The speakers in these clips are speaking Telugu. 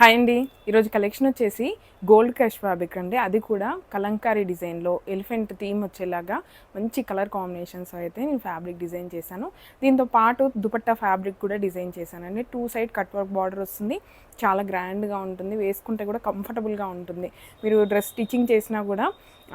హాయ్ అండి. ఈరోజు కలెక్షన్ వచ్చేసి గోల్డ్ క్రష్ ఫ్యాబ్రిక్ అండి. అది కూడా కలంకారీ డిజైన్లో ఎలిఫెంట్ థీమ్ వచ్చేలాగా మంచి కలర్ కాంబినేషన్స్ అయితే నేను ఫ్యాబ్రిక్ డిజైన్ చేశాను. దీంతో పాటు దుపట్టా ఫ్యాబ్రిక్ కూడా డిజైన్ చేశానండి. 2 సైడ్ కట్ వర్క్ బార్డర్ వస్తుంది. చాలా గ్రాండ్గా ఉంటుంది, వేసుకుంటే కూడా కంఫర్టబుల్గా ఉంటుంది. మీరు డ్రెస్ స్టిచ్చింగ్ చేసినా కూడా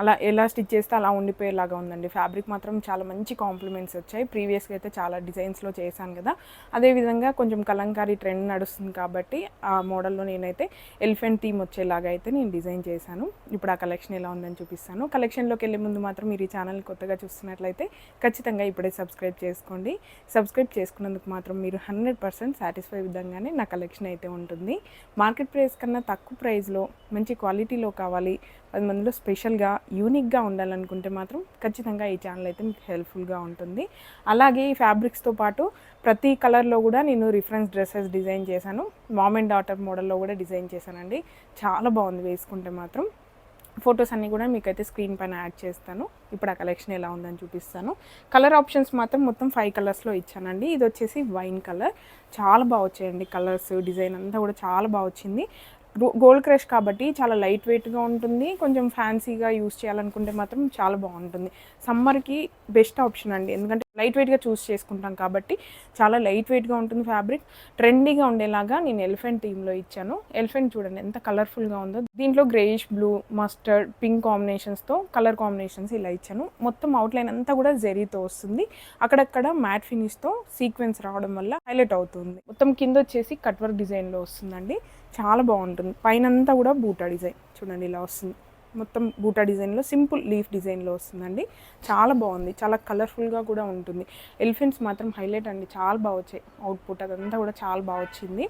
అలా ఎలా స్టిచ్ చేస్తే అలా ఉండిపోయేలాగా ఉందండి. ఫ్యాబ్రిక్ మాత్రం చాలా మంచి కాంప్లిమెంట్స్ వచ్చాయి. ప్రీవియస్గా అయితే చాలా డిజైన్స్లో చేశాను కదా, అదేవిధంగా కొంచెం కలంకారీ ట్రెండ్ నడుస్తుంది కాబట్టి ఆ మోడల్లో నేనైతే ఎలిఫెంట్ థీమ్ వచ్చేలాగా అయితే నేను డిజైన్ చేశాను. ఇప్పుడు ఆ కలెక్షన్ ఎలా ఉందని చూపిస్తాను. కలెక్షన్లోకి వెళ్ళే ముందు మాత్రం మీరు ఈ ఛానల్ కొత్తగా చూస్తున్నట్లయితే ఖచ్చితంగా ఇప్పుడే సబ్స్క్రైబ్ చేసుకోండి. సబ్స్క్రైబ్ చేసుకున్నందుకు మాత్రం మీరు 100% సాటిస్ఫై విధంగానే నా కలెక్షన్ అయితే ఉంటుంది. మార్కెట్ ప్రైస్ కన్నా తక్కువ ప్రైస్లో మంచి క్వాలిటీలో కావాలి, 10 మందిలో స్పెషల్గా యూనిక్గా ఉండాలనుకుంటే మాత్రం ఖచ్చితంగా ఈ ఛానల్ అయితే మీకు హెల్ప్ఫుల్గా ఉంటుంది. అలాగే ఈ ఫ్యాబ్రిక్స్తో పాటు ప్రతి కలర్లో కూడా నేను రిఫరెన్స్ డ్రెస్సెస్ డిజైన్ చేశాను. మామ్ అండ్ డాటర్ మోడల్లో కూడా డిజైన్ చేశానండి. చాలా బాగుంది వేసుకుంటే మాత్రం. ఫొటోస్ అన్నీ కూడా మీకైతే స్క్రీన్ పైన యాడ్ చేస్తాను. ఇప్పుడు ఆ కలెక్షన్ ఎలా ఉందని చూపిస్తాను. కలర్ ఆప్షన్స్ మాత్రం మొత్తం 5 కలర్స్లో ఇచ్చానండి. ఇది వచ్చేసి వైన్ కలర్. చాలా బాగా వచ్చాయండి కలర్స్, డిజైన్ అంతా కూడా చాలా బాగా వచ్చింది. గోల్డ్ క్రష్ కాబట్టి చాలా లైట్ వెయిట్గా ఉంటుంది. కొంచెం ఫ్యాన్సీగా యూస్ చేయాలనుకుంటే మాత్రం చాలా బాగుంటుంది. సమ్మర్కి బెస్ట్ ఆప్షన్ అండి, ఎందుకంటే లైట్ వెయిట్గా చూస్ చేసుకుంటాం కాబట్టి చాలా లైట్ వెయిట్గా ఉంటుంది ఫ్యాబ్రిక్. ట్రెండీగా ఉండేలాగా నేను ఎలిఫెంట్ థీమ్లో ఇచ్చాను. ఎలిఫెంట్ చూడండి ఎంత కలర్ఫుల్గా ఉందో. దీంట్లో గ్రేయిష్ బ్లూ, మస్టర్డ్, పింక్ కాంబినేషన్స్తో కలర్ కాంబినేషన్స్ ఇలా ఇచ్చాను. మొత్తం అవుట్లైన్ అంతా కూడా జెరీతో వస్తుంది. అక్కడక్కడ మ్యాట్ ఫినిష్తో సీక్వెన్స్ రావడం వల్ల హైలైట్ అవుతుంది. మొత్తం కింద వచ్చేసి కట్ వర్క్ డిజైన్లో వస్తుందండి. చాలా బాగుంటుంది. పైన అంతా కూడా బూటా డిజైన్ చూడండి ఇలా వస్తుంది. మొత్తం బూటా డిజైన్లో సింపుల్ లీఫ్ డిజైన్లో వస్తుందండి. చాలా బాగుంది, చాలా కలర్ఫుల్గా కూడా ఉంటుంది. ఎలిఫెంట్స్ మాత్రం హైలైట్ అండి, చాలా బాగా వచ్చాయి. అవుట్పుట్ అదంతా కూడా చాలా బాగా వచ్చింది.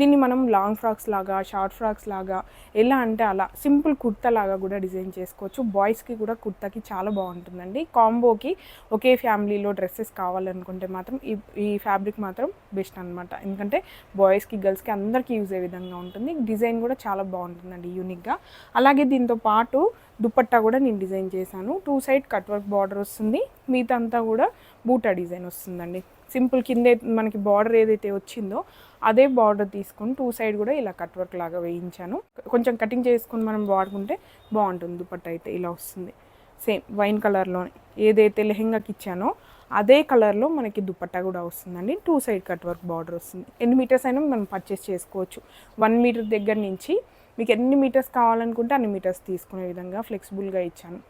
దీన్ని మనం లాంగ్ ఫ్రాక్స్ లాగా, షార్ట్ ఫ్రాక్స్ లాగా, ఎలా అంటే అలా సింపుల్ కుర్తా లాగా కూడా డిజైన్ చేసుకోవచ్చు. బాయ్స్కి కూడా కుర్తాకి చాలా బాగుంటుందండి. కాంబోకి ఒకే ఫ్యామిలీలో డ్రెస్సెస్ కావాలనుకుంటే మాత్రం ఈ ఫ్యాబ్రిక్ మాత్రం బెస్ట్ అనమాట. ఎందుకంటే బాయ్స్కి, గర్ల్స్కి అందరికీ యూజ్ అయ్యే విధంగా ఉంటుంది. డిజైన్ కూడా చాలా బాగుంటుందండి యూనిక్గా. అలాగే దీంతో పాటు దుపట్టా కూడా నేను డిజైన్ చేశాను. 2 సైడ్ కట్ వర్క్ బార్డర్ వస్తుంది, మిగతా అంతా కూడా బూటా డిజైన్ వస్తుందండి. సింపుల్ కిందే మనకి బార్డర్ ఏదైతే వచ్చిందో అదే బార్డర్ తీసుకొని 2 సైడ్ కూడా ఇలా కట్ వర్క్ లాగా వేయించాను. కొంచెం కటింగ్ చేసుకొని మనం వాడుకుంటే బాగుంటుంది. దుపట్టా అయితే ఇలా వస్తుంది. సేమ్ వైన్ కలర్లోనే ఏదైతే లెహెంగాకి ఇచ్చానో అదే కలర్లో మనకి దుపట్టా కూడా వస్తుందండి. 2 సైడ్ కట్ వర్క్ బార్డర్ వస్తుంది. ఎన్ని మీటర్స్ అయినా మనం పర్చేస్ చేసుకోవచ్చు. 1 మీటర్ దగ్గర నుంచి మీకు ఎన్ని మీటర్స్ కావాలనుకుంటే అన్ని మీటర్స్ తీసుకునే విధంగా ఫ్లెక్సిబుల్గా ఇచ్చాను.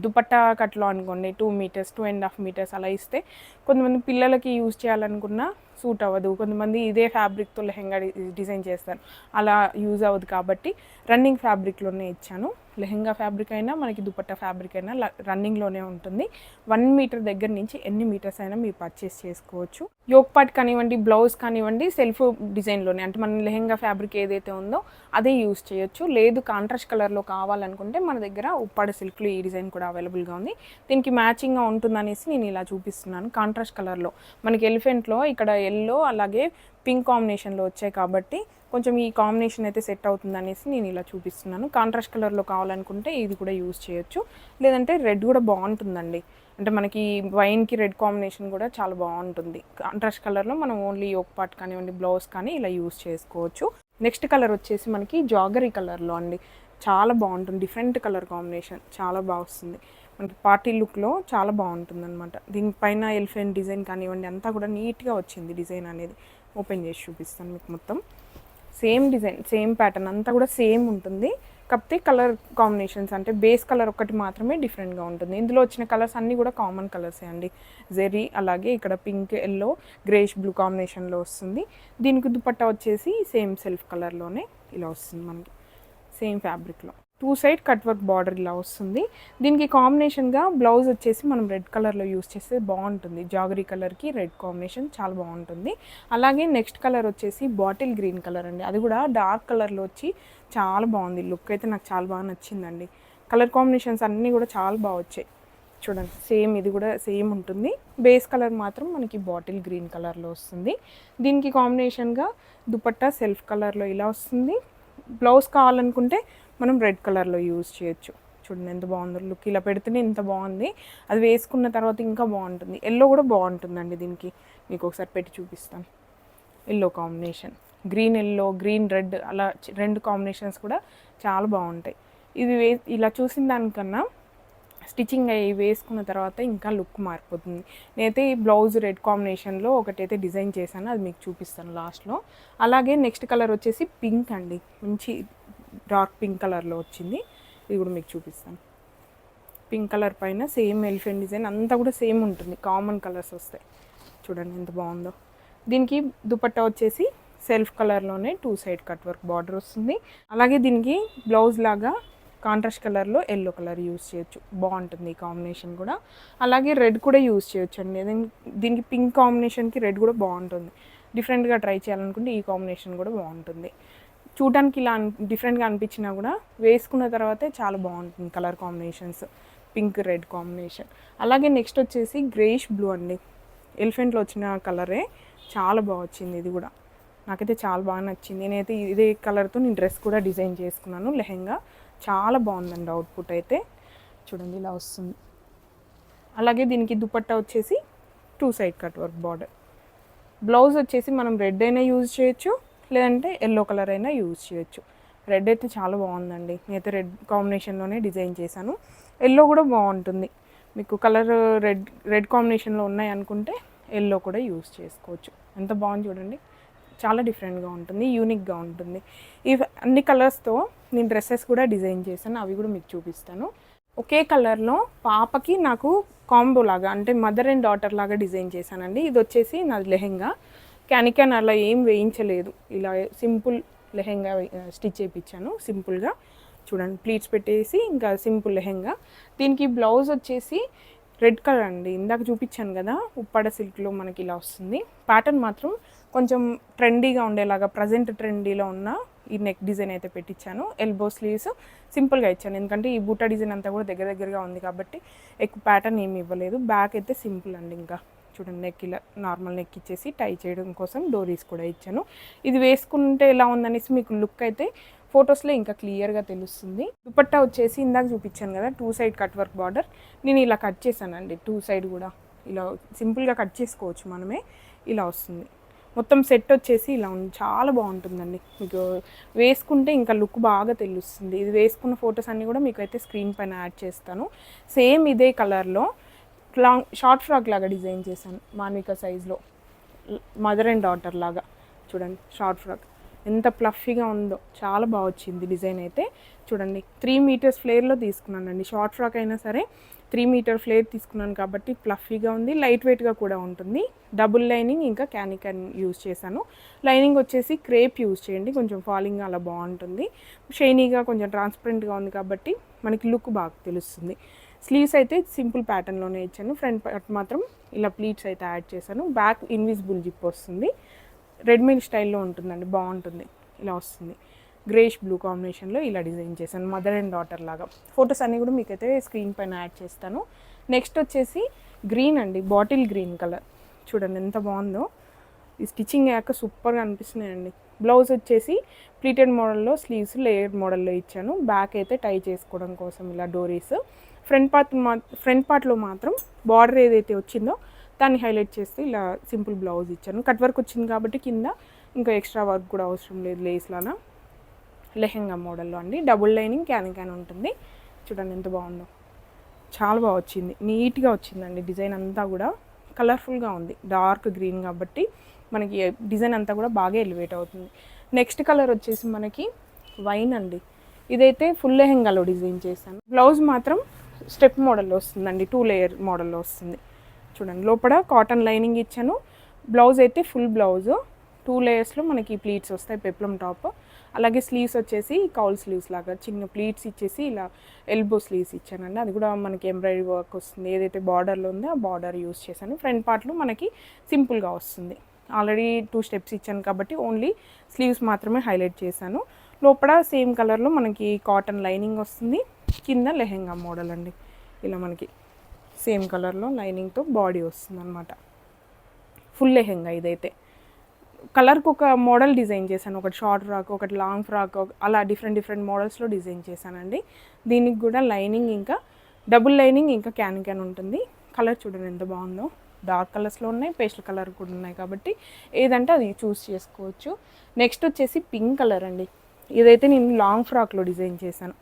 దుపట్టా కట్లో అనుకోండి 2 మీటర్స్, 2.5 మీటర్స్ అలా ఇస్తే కొంతమంది పిల్లలకి యూజ్ చేయాలనుకున్నా సూట్ అవ్వదు. కొంతమంది ఇదే ఫ్యాబ్రిక్తో లెహెంగా డిజైన్ చేస్తారు, అలా యూజ్ అవ్వదు. కాబట్టి రన్నింగ్ ఫ్యాబ్రిక్లోనే ఇచ్చాను. లెహెంగా ఫ్యాబ్రిక్ అయినా మనకి దుపట్టా ఫ్యాబ్రిక్ అయినా రన్నింగ్లోనే ఉంటుంది. 1 మీటర్ దగ్గర నుంచి ఎన్ని మీటర్స్ అయినా మీరు పర్చేస్ చేసుకోవచ్చు. యోక్ పార్ట్ కానివ్వండి, బ్లౌజ్ కానివ్వండి, సెల్ఫ్ డిజైన్లోనే అంటే మన లెహెంగా ఫ్యాబ్రిక్ ఏదైతే ఉందో అదే యూజ్ చేయొచ్చు. లేదు కాంట్రాస్ట్ కలర్లో కావాలనుకుంటే మన దగ్గర ఉప్పాడ సిల్క్లో ఈ డిజైన్ కూడా అవైలబుల్గా ఉంది. దీనికి మ్యాచింగ్గా ఉంటుందనేసి నేను ఇలా చూపిస్తున్నాను. కాంట్రాస్ట్ కలర్లో మనకి ఎలిఫెంట్లో ఇక్కడ ఎల్లో అలాగే పింక్ కాంబినేషన్లో వచ్చాయి కాబట్టి కొంచెం ఈ కాంబినేషన్ అయితే సెట్ అవుతుంది అనేసి నేను ఇలా చూపిస్తున్నాను. కాంట్రాస్ట్ కలర్లో కావాలనుకుంటే ఇది కూడా యూజ్ చేయొచ్చు. లేదంటే రెడ్ కూడా బాగుంటుందండి, అంటే మనకి వైన్కి రెడ్ కాంబినేషన్ కూడా చాలా బాగుంటుంది. కాంట్రాస్ట్ కలర్లో మనం ఓన్లీ యోక్ పార్ట్ కానివ్వండి, బ్లౌజ్ కానీ ఇలా యూజ్ చేసుకోవచ్చు. నెక్స్ట్ కలర్ వచ్చేసి మనకి జాగరీ కలర్లో అండి. చాలా బాగుంటుంది, డిఫరెంట్ కలర్ కాంబినేషన్ చాలా బాగా వస్తుంది. మనకి పార్టీ లుక్లో చాలా బాగుంటుంది అనమాట. దీనిపైన ఎలిఫెంట్ డిజైన్ కానివ్వండి అంతా కూడా నీట్గా వచ్చింది డిజైన్ అనేది. ఓపెన్ చేసి చూపిస్తాను మీకు. మొత్తం సేమ్ డిజైన్, సేమ్ ప్యాటర్న్ అంతా కూడా సేమ్ ఉంటుంది. కాకపోతే కలర్ కాంబినేషన్స్ అంటే బేస్ కలర్ ఒకటి మాత్రమే డిఫరెంట్గా ఉంటుంది. ఇందులో వచ్చిన కలర్స్ అన్నీ కూడా కామన్ కలర్సే అండి. జెరీ అలాగే ఇక్కడ పింక్, ఎల్లో, గ్రేష్ బ్లూ కాంబినేషన్లో వస్తుంది. దీనికి దుపట్టా వచ్చేసి సేమ్ సెల్ఫ్ కలర్లోనే ఇలా వస్తుంది మనకి, సేమ్ ఫ్యాబ్రిక్లో. 2 సైడ్ కట్ వర్క్ బార్డర్ ఇలా వస్తుంది. దీనికి కాంబినేషన్గా బ్లౌజ్ వచ్చేసి మనం రెడ్ కలర్లో యూస్ చేస్తే బాగుంటుంది. జాగరీ కలర్కి రెడ్ కాంబినేషన్ చాలా బాగుంటుంది. అలాగే నెక్స్ట్ కలర్ వచ్చేసి బాటిల్ గ్రీన్ కలర్ అండి. అది కూడా డార్క్ కలర్లో వచ్చి చాలా బాగుంది. లుక్ అయితే నాకు చాలా బాగా నచ్చిందండి. కలర్ కాంబినేషన్స్ అన్నీ కూడా చాలా బాగా వచ్చాయి. చూడండి సేమ్ ఇది కూడా సేమ్ ఉంటుంది. బేస్ కలర్ మాత్రం మనకి బాటిల్ గ్రీన్ కలర్లో వస్తుంది. దీనికి కాంబినేషన్గా దుపట్టా సెల్ఫ్ కలర్లో ఇలా వస్తుంది. బ్లౌజ్ కావాలనుకుంటే మనం రెడ్ కలర్లో యూజ్ చేయొచ్చు. చూడండి ఎంత బాగుందో లుక్. ఇలా పెడితేనే ఇంత బాగుంది, అది వేసుకున్న తర్వాత ఇంకా బాగుంటుంది. ఎల్లో కూడా బాగుంటుందండి. దీనికి మీకు ఒకసారి పెట్టి చూపిస్తాను. Yellow combination green yellow, green red అలా 2 కాంబినేషన్స్ కూడా చాలా బాగుంటాయి. ఇది ఇలా చూసిన దానికన్నా స్టిచ్చింగ్ అయ్యి వేసుకున్న తర్వాత ఇంకా లుక్ మారిపోతుంది. నేనైతే ఈ బ్లౌజ్ రెడ్ కాంబినేషన్లో ఒకటైతే డిజైన్ చేశాను, అది మీకు చూపిస్తాను లాస్ట్లో. అలాగే నెక్స్ట్ కలర్ వచ్చేసి పింక్ అండి, మంచి డార్క్ పింక్ కలర్లో వచ్చింది, ఇది కూడా మీకు చూపిస్తాను. పింక్ కలర్ పైన సేమ్ ఎలిఫెంట్ డిజైన్ అంతా కూడా సేమ్ ఉంటుంది, కామన్ కలర్స్ వస్తాయి. చూడండి ఎంత బాగుందో. దీనికి దుపట్టా వచ్చేసి సెల్ఫ్ కలర్లోనే 2 సైడ్ కట్ వర్క్ బార్డర్ వస్తుంది. అలాగే దీనికి బ్లౌజ్ లాగా కాంట్రాస్ట్ కలర్లో ఎల్లో కలర్ యూస్ చేయొచ్చు, బాగుంటుంది ఈ కాంబినేషన్ కూడా. అలాగే రెడ్ కూడా యూస్ చేయొచ్చు అండి. దీనికి పింక్ కాంబినేషన్కి రెడ్ కూడా బాగుంటుంది. డిఫరెంట్గా ట్రై చేయాలనుకుంటే ఈ కాంబినేషన్ కూడా బాగుంటుంది. చూడడానికి ఇలా డిఫరెంట్గా అనిపించినా కూడా వేసుకున్న తర్వాతే చాలా బాగుంటుంది colour combinations, pink red combination. అలాగే నెక్స్ట్ వచ్చేసి గ్రేష్ బ్లూ అండి, ఎలిఫెంట్లో వచ్చిన కలరే చాలా బాగా వచ్చింది. ఇది కూడా నాకైతే చాలా బాగా నచ్చింది. నేనైతే ఇదే కలర్తో నేను డ్రెస్ కూడా డిజైన్ చేసుకున్నాను, లెహెంగా. చాలా బాగుందండి అవుట్పుట్ అయితే. చూడండి ఇలా వస్తుంది. అలాగే దీనికి దుపట్టా వచ్చేసి 2 side cut work border. Blouse వచ్చేసి మనం రెడ్ అయినా యూజ్ చేయొచ్చు, లేదంటే ఎల్లో కలర్ అయినా యూజ్ చేయొచ్చు. రెడ్ అయితే చాలా బాగుందండి, నేనైతే రెడ్ కాంబినేషన్లోనే డిజైన్ చేశాను. ఎల్లో కూడా బాగుంటుంది, మీకు కలర్ రెడ్ కాంబినేషన్లో ఉన్నాయి అనుకుంటే ఎల్లో కూడా యూజ్ చేసుకోవచ్చు. ఎంత బాగుంది చూడండి, చాలా డిఫరెంట్గా ఉంటుంది, యూనిక్గా ఉంటుంది. ఈ అన్ని కలర్స్తో నేను డ్రెస్సెస్ కూడా డిజైన్ చేశాను, అవి కూడా మీకు చూపిస్తాను. ఒకే కలర్లో పాపకి నాకు కాంబో లాగా, అంటే మదర్ అండ్ డాటర్ లాగా డిజైన్ చేశానండి. ఇది వచ్చేసి నాది లెహెంగా, క్యాన్ అలా ఏం వేయించలేదు, ఇలా సింపుల్ లెహెంగా స్టిచ్ చేయించాను సింపుల్గా. చూడండి ప్లీట్స్ పెట్టేసి ఇంకా సింపుల్ లెహెంగా. దీనికి బ్లౌజ్ వచ్చేసి రెడ్ కలర్ అండి, ఇందాక చూపించాను కదా ఉప్పాడ సిల్క్లో మనకి ఇలా వస్తుంది. ప్యాటర్న్ మాత్రం కొంచెం ట్రెండీగా ఉండేలాగా, ప్రజెంట్ ట్రెండీలో ఉన్న ఈ నెక్ డిజైన్ అయితే పెట్టించాను. ఎల్బో స్లీవ్స్ సింపుల్గా ఇచ్చాను, ఎందుకంటే ఈ బూటా డిజైన్ అంతా కూడా దగ్గరగా ఉంది కాబట్టి ఎక్కువ ప్యాటర్న్ ఏమి ఇవ్వలేదు. బ్యాక్ అయితే సింపుల్ అండి, ఇంకా చూడండి నెక్ ఇలా నార్మల్ నెక్ ఇచ్చేసి టై చేయడం కోసం డోరీస్ కూడా ఇచ్చాను. ఇది వేసుకుంటే ఎలా ఉందనేసి మీకు లుక్ అయితే ఫొటోస్లో ఇంకా క్లియర్గా తెలుస్తుంది. దుపట్టా వచ్చేసి ఇందాక చూపించాను కదా 2 సైడ్ కట్ వర్క్ బార్డర్, నేను ఇలా కట్ చేశానండి. 2 సైడ్ కూడా ఇలా సింపుల్గా కట్ చేసుకోవచ్చు మనమే, ఇలా వస్తుంది. మొత్తం సెట్ వచ్చేసి ఇలా ఉంది, చాలా బాగుంటుందండి. మీకు వేసుకుంటే ఇంకా లుక్ బాగా తెలుస్తుంది. ఇది వేసుకున్న ఫొటోస్ అన్నీ కూడా మీకు అయితే స్క్రీన్ పైన యాడ్ చేస్తాను. సేమ్ ఇదే కలర్లో షార్ట్ ఫ్రాక్ లాగా డిజైన్ చేశాను, మాన్విక సైజ్లో, మదర్ అండ్ డాటర్ లాగా. చూడండి షార్ట్ ఫ్రాక్ ఎంత ప్లఫీగా ఉందో, చాలా బాగా వచ్చింది డిజైన్ అయితే. చూడండి 3 మీటర్స్ ఫ్లేర్లో తీసుకున్నానండి, షార్ట్ ఫ్రాక్ అయినా సరే 3 మీటర్ ఫ్లేర్ తీసుకున్నాను కాబట్టి ప్లఫీగా ఉంది, లైట్ వెయిట్గా కూడా ఉంటుంది. డబుల్ లైనింగ్ ఇంకా క్యాన్ యూజ్ చేశాను. లైనింగ్ వచ్చేసి క్రేప్ యూజ్ చేయండి, కొంచెం ఫాలింగ్ అలా బాగుంటుంది. షైనీగా కొంచెం ట్రాన్స్పరెంట్గా ఉంది కాబట్టి మనకి లుక్ బాగా తెలుస్తుంది. స్లీవ్స్ అయితే సింపుల్ ప్యాటర్న్లోనే ఇచ్చాను, ఫ్రంట్ పార్ట్ మాత్రం ఇలా ప్లీట్స్ అయితే యాడ్ చేశాను. బ్యాక్ ఇన్విజిబుల్ జిప్ వస్తుంది, రెడ్మేడ్ స్టైల్లో ఉంటుందండి, బాగుంటుంది. ఇలా వస్తుంది గ్రేష్ బ్లూ కాంబినేషన్లో ఇలా డిజైన్ చేశాను, మదర్ అండ్ డాటర్ లాగా. ఫొటోస్ అన్నీ కూడా మీకైతే స్క్రీన్ పైన యాడ్ చేస్తాను. నెక్స్ట్ వచ్చేసి గ్రీన్ అండి, బాటిల్ గ్రీన్ కలర్. చూడండి ఎంత బాగుందో, ఈ స్టిచ్చింగ్ అయ్యాక సూపర్గా అనిపిస్తున్నాయండి. బ్లౌజ్ వచ్చేసి ప్లీటెడ్ మోడల్లో, స్లీవ్స్ లేయర్డ్ మోడల్లో ఇచ్చాను. బ్యాక్ అయితే టై చేసుకోవడం కోసం ఇలా డోరీస్. ఫ్రంట్ పార్ట్లో మాత్రం బార్డర్ ఏదైతే వచ్చిందో దాన్ని హైలైట్ చేస్తూ ఇలా సింపుల్ బ్లౌజ్ ఇచ్చాను. కట్ వర్క్ వచ్చింది కాబట్టి కింద ఇంకా ఎక్స్ట్రా వర్క్ కూడా అవసరం లేదు, లేస్లానా. లెహెంగా మోడల్లో అండి, డబుల్ లైనింగ్ క్యాన్ ఉంటుంది. చూడండి ఎంత బాగుందో, చాలా బాగా వచ్చింది, నీట్గా వచ్చిందండి. డిజైన్ అంతా కూడా కలర్ఫుల్గా ఉంది, డార్క్ గ్రీన్ కాబట్టి మనకి డిజైన్ అంతా కూడా బాగా ఎలివేట్ అవుతుంది. నెక్స్ట్ కలర్ వచ్చేసి మనకి వైన్ అండి, ఇదైతే ఫుల్ లెహెంగాలో డిజైన్ చేశాను. బ్లౌజ్ మాత్రం స్టెప్ మోడల్లో వస్తుందండి, 2 లేయర్ మోడల్లో వస్తుంది. చూడండి లోపల కాటన్ లైనింగ్ ఇచ్చాను. బ్లౌజ్ అయితే ఫుల్ బ్లౌజ్ 2 లేయర్స్లో మనకి ప్లీట్స్ వస్తాయి, పెప్లం టాప్. అలాగే స్లీవ్స్ వచ్చేసి కౌల్ స్లీవ్స్ లాగా చిన్న ప్లీట్స్ ఇచ్చేసి ఇలా ఎల్బో స్లీవ్స్ ఇచ్చానండి. అది కూడా మనకి ఎంబ్రాయిడరీ వర్క్ వస్తుంది, ఏదైతే బార్డర్లో ఉందో ఆ బార్డర్ యూస్ చేశాను. ఫ్రంట్ పార్ట్లో మనకి సింపుల్గా వస్తుంది. ఆల్రెడీ 2 స్టెప్స్ ఇచ్చాను కాబట్టి ఓన్లీ స్లీవ్స్ మాత్రమే హైలైట్ చేశాను. లోపల సేమ్ కలర్లో మనకి కాటన్ లైనింగ్ వస్తుంది, కింద లెహెంగా మోడల్ అండి, ఇలా మనకి సేమ్ కలర్లో లైనింగ్తో బాడీ వస్తుంది అనమాట. ఫుల్ లెహెంగా ఇదైతే. కలర్కి ఒక మోడల్ డిజైన్ చేశాను, ఒకటి షార్ట్ ఫ్రాక్, ఒకటి లాంగ్ ఫ్రాక్, అలా డిఫరెంట్ మోడల్స్లో డిజైన్ చేశానండి. దీనికి కూడా లైనింగ్ ఇంకా డబుల్ లైనింగ్ ఇంకా క్యాన్ ఉంటుంది. కలర్ చూడండి ఎంత బాగుందో, డార్క్ కలర్స్లో ఉన్నాయి, పేస్టల్ కలర్ కూడా ఉన్నాయి కాబట్టి ఏదంటే అది చూస్ చేసుకోవచ్చు. నెక్స్ట్ వచ్చేసి పింక్ కలర్ అండి. ఇదైతే నేను లాంగ్ ఫ్రాక్లో డిజైన్ చేశాను.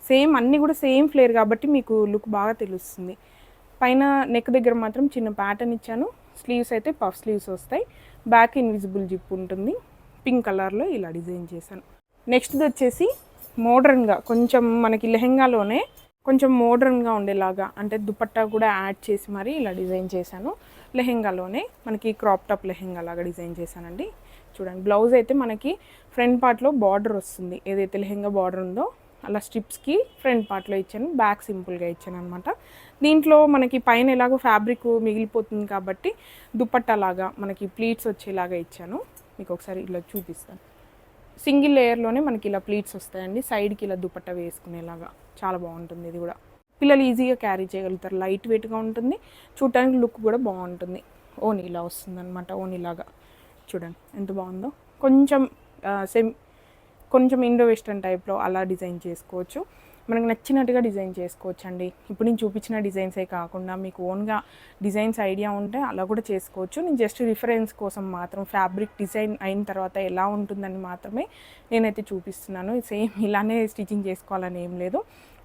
సేమ్ అన్నీ కూడా సేమ్ ఫ్లేర్ కాబట్టి మీకు లుక్ బాగా తెలుస్తుంది. పైన నెక్ దగ్గర మాత్రం చిన్న ప్యాటర్న్ ఇచ్చాను. స్లీవ్స్ అయితే పఫ్ స్లీవ్స్ వస్తాయి, బ్యాక్ ఇన్విజిబుల్ జిప్ ఉంటుంది. పింక్ కలర్లో ఇలా డిజైన్ చేశాను. నెక్స్ట్ది వచ్చేసి మోడర్న్గా కొంచెం మనకి లెహెంగాలోనే కొంచెం మోడర్న్గా ఉండేలాగా అంటే దుపట్టా కూడా యాడ్ చేసి మరి ఇలా డిజైన్ చేశాను. లెహెంగాలోనే మనకి క్రాప్ టాప్ లెహెంగా లాగా డిజైన్ చేశానండి. చూడండి, బ్లౌజ్ అయితే మనకి ఫ్రంట్ పార్ట్లో బార్డర్ వస్తుంది, ఏదైతే లెహెంగా బార్డర్ ఉందో అలా స్ట్రిప్స్కి ఫ్రంట్ పార్ట్లో ఇచ్చాను, బ్యాక్ సింపుల్గా ఇచ్చాను అనమాట. దీంట్లో మనకి పైన ఎలాగో ఫ్యాబ్రిక్ మిగిలిపోతుంది కాబట్టి దుపట్టా లాగా మనకి ప్లీట్స్ వచ్చేలాగా ఇచ్చాను. మీకు ఒకసారి ఇలా చూపిస్తాను. సింగిల్ లేయర్లోనే మనకి ఇలా ప్లీట్స్ వస్తాయండి, సైడ్కి ఇలా దుపట్టా వేసుకునేలాగా చాలా బాగుంటుంది. ఇది కూడా పిల్లలు ఈజీగా క్యారీ చేయగలుగుతారు, లైట్ వెయిట్గా ఉంటుంది, చూడటానికి లుక్ కూడా బాగుంటుంది. ఓన్ ఇలా వస్తుంది అనమాట, ఓన్ ఇలాగా చూడండి ఎంత బాగుందో. కొంచెం ఇండో వెస్టర్న్ టైప్లో అలా డిజైన్ చేసుకోవచ్చు, మనకు నచ్చినట్టుగా డిజైన్ చేసుకోవచ్చు అండి. ఇప్పుడు నేను చూపించిన డిజైన్సే కాకుండా మీకు ఓన్గా డిజైన్స్ ఐడియా ఉంటే అలా కూడా చేసుకోవచ్చు. నేను జస్ట్ రిఫరెన్స్ కోసం మాత్రం ఫ్యాబ్రిక్ డిజైన్ అయిన తర్వాత ఎలా ఉంటుందని మాత్రమే నేనైతే చూపిస్తున్నాను. సేమ్ ఇలానే స్టిచ్చింగ్ చేసుకోవాలని ఏం లేదు.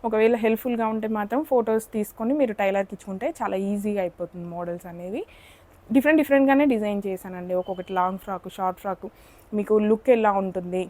ఒకవేళ హెల్ప్ఫుల్గా ఉంటే మాత్రం ఫొటోస్ తీసుకొని మీరు టైలర్కి ఇచ్చుకుంటే చాలా ఈజీగా అయిపోతుంది. మోడల్స్ అనేవి డిఫరెంట్గానే డిజైన్ చేశానండి. ఒక్కొక్కటి లాంగ్ ఫ్రాక్, షార్ట్ ఫ్రాక్, మీకు లుక్ ఎలా ఉంటుంది,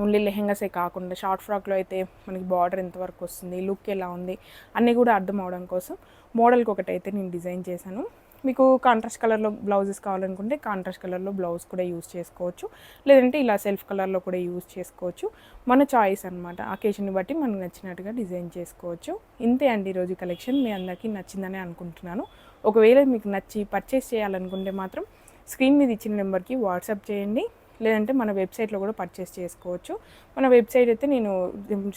ఓన్లీ లెహెంగాసే కాకుండా షార్ట్ ఫ్రాక్లో అయితే మనకి బార్డర్ ఎంతవరకు వస్తుంది, లుక్ ఎలా ఉంది అన్నీ కూడా అర్థం అవడం కోసం మోడల్కి ఒకటైతే నేను డిజైన్ చేశాను. మీకు కాంట్రాస్ట్ కలర్లో బ్లౌజెస్ కావాలనుకుంటే కాంట్రాస్ట్ కలర్లో బ్లౌజ్ కూడా యూజ్ చేసుకోవచ్చు, లేదంటే ఇలా సెల్ఫ్ కలర్లో కూడా యూజ్ చేసుకోవచ్చు. మన చాయిస్ అనమాట, అకేషన్ని బట్టి మనకు నచ్చినట్టుగా డిజైన్ చేసుకోవచ్చు. ఇంతే అండి ఈరోజు కలెక్షన్. మీ అందరికీ నచ్చిందని అనుకుంటున్నాను. ఒకవేళ మీకు నచ్చి పర్చేస్ చేయాలనుకుంటే మాత్రం స్క్రీన్ మీద ఇచ్చిన నెంబర్కి వాట్సాప్ చేయండి, లేదంటే మన వెబ్సైట్లో కూడా పర్చేస్ చేసుకోవచ్చు. మన వెబ్సైట్ అయితే నేను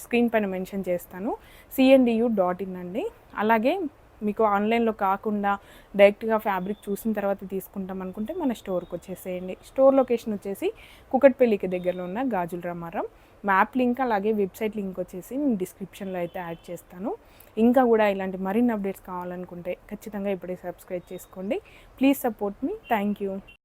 స్క్రీన్ పైన మెన్షన్ చేస్తాను, cndu.in అండి. అలాగే మీకు ఆన్లైన్లో కాకుండా డైరెక్ట్గా ఫ్యాబ్రిక్ చూసిన తర్వాత తీసుకుంటాం అనుకుంటే మన స్టోర్కి వచ్చేసేయండి. స్టోర్ లొకేషన్ వచ్చేసి కుకట్పల్లికి దగ్గరలో ఉన్న గాజుల రామారం. మ్యాప్ లింక్ అలాగే వెబ్సైట్ లింక్ వచ్చేసి నేను డిస్క్రిప్షన్లో అయితే యాడ్ చేస్తాను. ఇంకా కూడా ఇలాంటి మరిన్ని అప్డేట్స్ కావాలనుకుంటే ఖచ్చితంగా ఇప్పుడే సబ్స్క్రైబ్ చేసుకోండి. Please support me. Thank you.